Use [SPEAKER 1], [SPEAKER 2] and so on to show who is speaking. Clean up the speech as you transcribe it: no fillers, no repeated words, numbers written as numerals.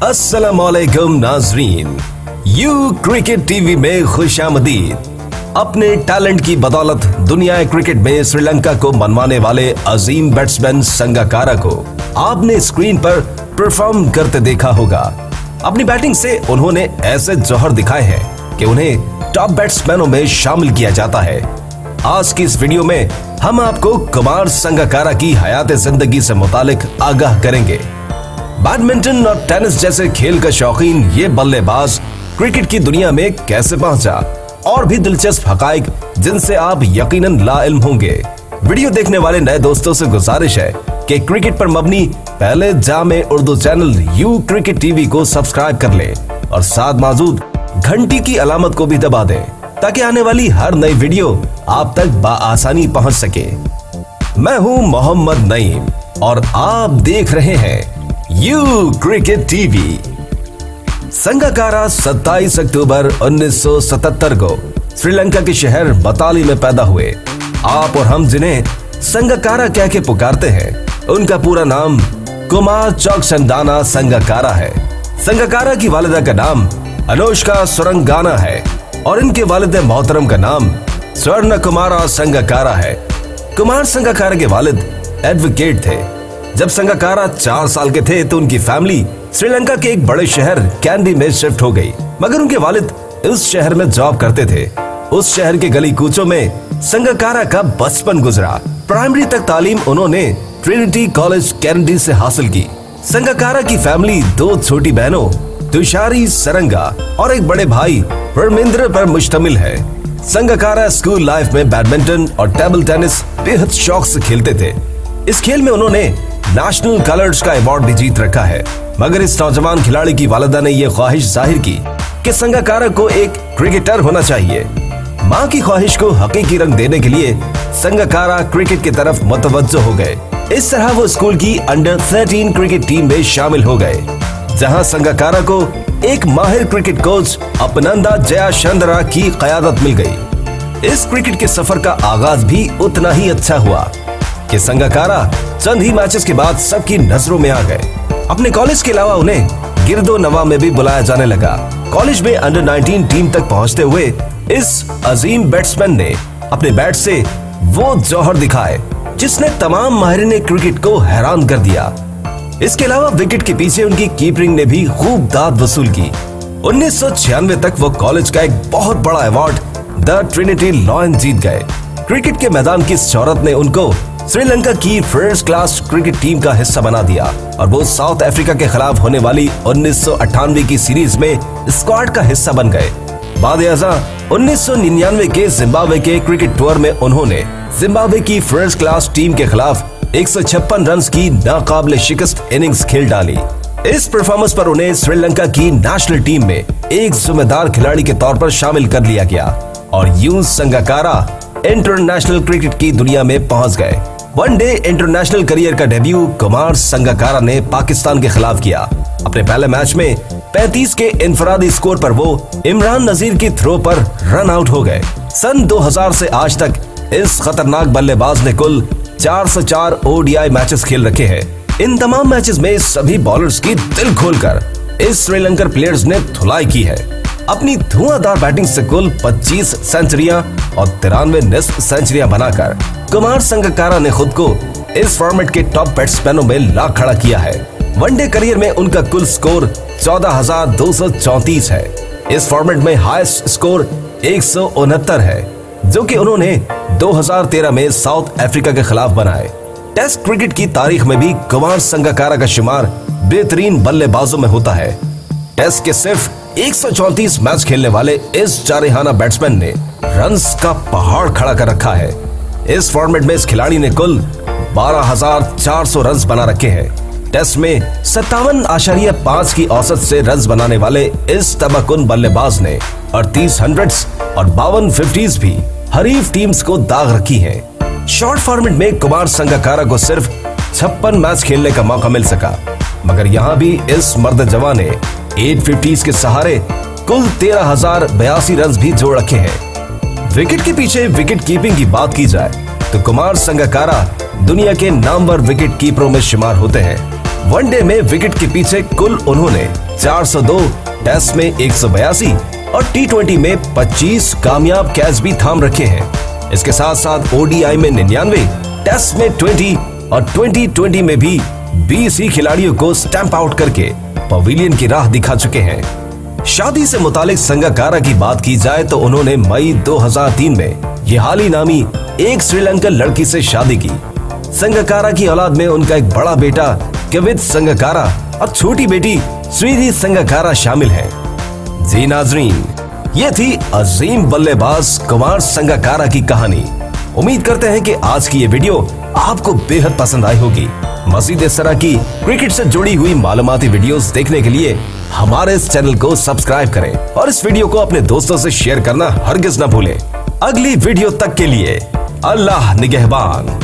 [SPEAKER 1] अस्सलामुअलैकुम नाजरीन, you cricket TV में खुशामदीद। अपने टैलेंट की बदौलत दुनिया क्रिकेट में श्रीलंका को मनवाने वाले अजीम बैट्समैन संगाकारा को आपने स्क्रीन पर परफॉर्म करते देखा होगा। अपनी बैटिंग से उन्होंने ऐसे जौहर दिखाए हैं कि उन्हें टॉप बैट्समैनों में शामिल किया जाता है। आज की इस वीडियो में हम आपको कुमार संगाकारा की हयात जिंदगी से मुतालिक आगाह करेंगे। बैडमिंटन और टेनिस जैसे खेल का शौकीन ये बल्लेबाज क्रिकेट की दुनिया में कैसे पहुंचा, और भी दिलचस्प हकाइक जिनसे आप यकीनन लाइल्म होंगे। वीडियो देखने वाले नए दोस्तों से गुजारिश है कि क्रिकेट पर मबनी पहले जामे Urdu channel you cricket TV को सब्सक्राइब कर लें और साथ मौजूद घंटी की अलामत को भी दबा दें ताकि आने वाली हर नई वीडियो आप तक बाआसानी पहुंच सके। मैं हूं मोहम्मद नईम और आप देख रहे हैं यू क्रिकेट टीवी। संगाकारा 27 अक्टूबर 1977 को श्रीलंका के शहर बताली में पैदा हुए। आप और हम जिन्हें संगाकारा कह के पुकारते हैं, उनका पूरा नाम कुमार चोकचंदाना संगाकारा है। संगाकारा की वालिदा का नाम अनुष्का सुरंगाना है और इनके वालिद मोहतरम का नाम स्वर्ण कुमारा संगाकारा है। कुमार संगाकारा के वालिद एडवोकेट थे। जब संगाकारा 4 साल के थे तो उनकी फैमिली श्रीलंका के एक बड़े शहर कैंडी में शिफ्ट हो गई, मगर उनके वालिद उस शहर में जॉब करते थे। उस शहर के गली कूचों में संगाकारा का बचपन गुजरा। प्राइमरी तक तालीम उन्होंने ट्रिनिटी कॉलेज कैंडी से हासिल की। संगाकारा की फैमिली 2 छोटी बहनों तुषारी सरंगा और एक बड़े भाई परमिंद्र पर मुश्तमिल है। संगाकारा स्कूल लाइफ में बैडमिंटन और टेबल टेनिस बेहद शौक से खेलते थे। इस खेल में उन्होंने नेशनल कलर्स का अवार्ड भी जीत रखा है, मगर इस नौजवान खिलाड़ी की वालिदा ने यह ख्वाहिश जाहिर की कि संगाकारा को एक क्रिकेटर होना चाहिए। मां की ख्वाहिश को हकीकी रंग देने के लिए संगाकारा क्रिकेट की तरफ मुतवज्जो हो गए। इस तरह वो स्कूल की अंडर 13 क्रिकेट टीम में शामिल हो गए, जहां संगाकारा को एक माहिर क्रिकेट कोच अपनंदा जयाचंद्रा की क़यादत मिल गई। इस क्रिकेट के सफर का आगाज भी उतना ही अच्छा हुआ कि संगाकारा चंद ही मैचेस के बाद सबकी नजरों में आ गए। अपने कॉलेज के अलावा उन्हें गिरदो नवा में भी बुलाया जाने लगा। कॉलेज में अंडर 19 टीम तक पहुंचते हुए इस अजीम बैट्समैन ने अपने बैट से वो जौहर दिखाए जिसने तमाम माहिरीन क्रिकेट को हैरान कर दिया। इसके अलावा विकेट के पीछे उनकी कीपरिंग ने भी खूब दाद वसूल की। 1996 तक वो कॉलेज का एक बहुत बड़ा अवार्ड द ट्रिनिटी लॉयन जीत गए। क्रिकेट के मैदान की शोहरत ने उनको श्रीलंका की फर्स्ट क्लास क्रिकेट टीम का हिस्सा बना दिया और वो साउथ अफ्रीका के खिलाफ होने वाली 1998 की सीरीज में स्क्वाड का हिस्सा बन गए। बाद-ए-अज़ां 1999 के जिम्बाब्वे के क्रिकेट टूर में उन्होंने जिम्बाब्वे की फर्स्ट क्लास टीम के खिलाफ 156 रन की नाकाबिले शिकस्त इनिंग्स खेल डाली। इस परफॉर्मेंस पर उन्हें श्रीलंका की नेशनल टीम में एक जिम्मेदार खिलाड़ी के तौर पर शामिल कर लिया गया और यूं संगाकारा इंटरनेशनल क्रिकेट की दुनिया में पहुंच गए। वनडे इंटरनेशनल करियर का डेब्यू कुमार संगाकारा ने पाकिस्तान के खिलाफ किया। अपने पहले मैच में 35 के इनफरादी स्कोर पर वो इमरान नजीर की थ्रो पर रन आउट हो गए। सन 2000 से आज तक इस खतरनाक बल्लेबाज ने कुल 404 ओडीआई मैचेस खेल रखे हैं। इन तमाम मैचेस में सभी बॉलर्स की दिल खोलकर इस श्रीलंकर प्लेयर्स ने धुलाई की है। अपनी धुआंधार बैटिंग से कुल 25 सेंचुरियां और 93 निस्फ सेंचुरियां बनाकर कुमार संगाकारा ने खुद को इस फॉर्मेट के टॉप बैट्समैनों में ला खड़ा किया है। वनडे करियर में उनका कुल स्कोर 14,234 है। इस फॉर्मेट में हाईएस्ट स्कोर 169 है, जो कि उन्होंने 2013 में साउथ अफ्रीका के खिलाफ बनाए। टेस्ट क्रिकेट की तारीख में भी कुमार संगाकारा का शुमार बेहतरीन बल्लेबाजों में होता है। टेस्ट के सिर्फ 134 मैच खेलने वाले इस जारहाना बैट्समैन ने रन्स का पहाड़ खड़ा कर रखा है। इस फॉर्मेट में इस खिलाड़ी ने कुल 12,400 रन्स बना रखे हैं। टेस्ट में 57.5 की औसत से रन्स बनाने वाले इस तमक्कुन बल्लेबाज ने 38 हंड्रेड्स और 52 फिफ्टीज भी हरीफ टीम्स को दाग रखी हैं। शॉर्ट फॉर्मेट में कुमार संगाकारा को सिर्फ 56 मैच खेलने का मौका मिल सका, मगर यहाँ भी इस मर्द जवान ने 850s के सहारे कुल 13,082 रन भी जोड़ रखे हैं। विकेट के पीछे विकेट कीपिंग की बात की जाए तो कुमार संगाकारा दुनिया के नामवर विकेट कीपरों में शुमार होते हैं। वनडे में विकेट के पीछे कुल उन्होंने 402, टेस्ट में 182 और T20 में 25 कामयाब कैच भी थाम रखे हैं। इसके साथ साथ ODI में 99, टेस्ट में 20 और 2020 में भी 20 ही खिलाड़ियों को स्टैंप आउट करके पवेलियन की राह दिखा चुके हैं। शादी से मुतालिक संगाकारा की बात की जाए तो उन्होंने मई 2003 में येहाली नामी एक श्रीलंकन लड़की से शादी की। संगाकारा की औलाद में उनका एक बड़ा बेटा केवित संगाकारा और छोटी बेटी श्रीधि संगाकारा शामिल है। जी नाजरीन, ये थी अजीम बल्लेबाज कुमार संगाकारा की कहानी। उम्मीद करते हैं कि आज की ये वीडियो आपको बेहद पसंद आई होगी। मज़ीद इस तरह की क्रिकेट से जुड़ी हुई मालूमाती वीडियोस देखने के लिए हमारे इस चैनल को सब्सक्राइब करें और इस वीडियो को अपने दोस्तों से शेयर करना हरगिज न भूलें। अगली वीडियो तक के लिए अल्लाह निगहबान।